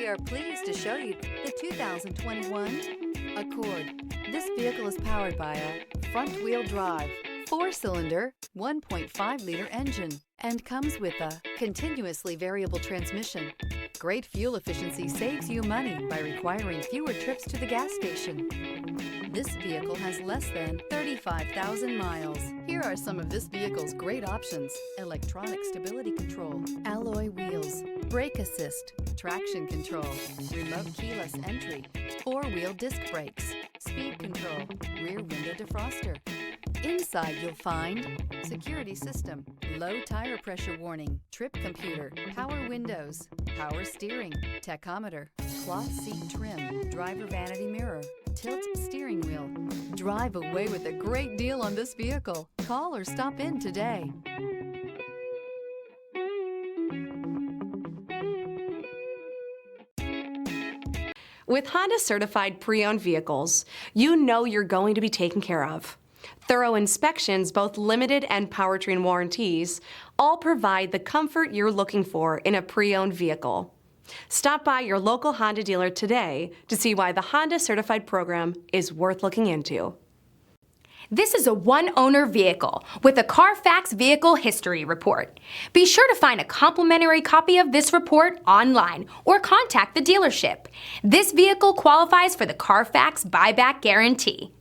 We are pleased to show you the 2021 Accord. This vehicle is powered by a front-wheel drive, 4-cylinder, 1.5-liter engine, and comes with a continuously variable transmission. Great fuel efficiency saves you money by requiring fewer trips to the gas station. This vehicle has less than 35,000 miles. Here are some of this vehicle's great options: electronic stability control, alloy wheels, brake assist, traction control, remote keyless entry, 4-wheel disc brakes, speed control, rear window defroster. Inside you'll find security system, low tire pressure warning, trip computer, power windows, power steering, tachometer, cloth seat trim, driver vanity mirror, tilt steering wheel. Drive away with a great deal on this vehicle. Call or stop in today. With Honda certified pre-owned vehicles, you know you're going to be taken care of. Thorough inspections, both limited and powertrain warranties, all provide the comfort you're looking for in a pre-owned vehicle. Stop by your local Honda dealer today to see why the Honda certified program is worth looking into. This is a one-owner vehicle with a Carfax Vehicle History Report. Be sure to find a complimentary copy of this report online or contact the dealership. This vehicle qualifies for the Carfax Buyback Guarantee.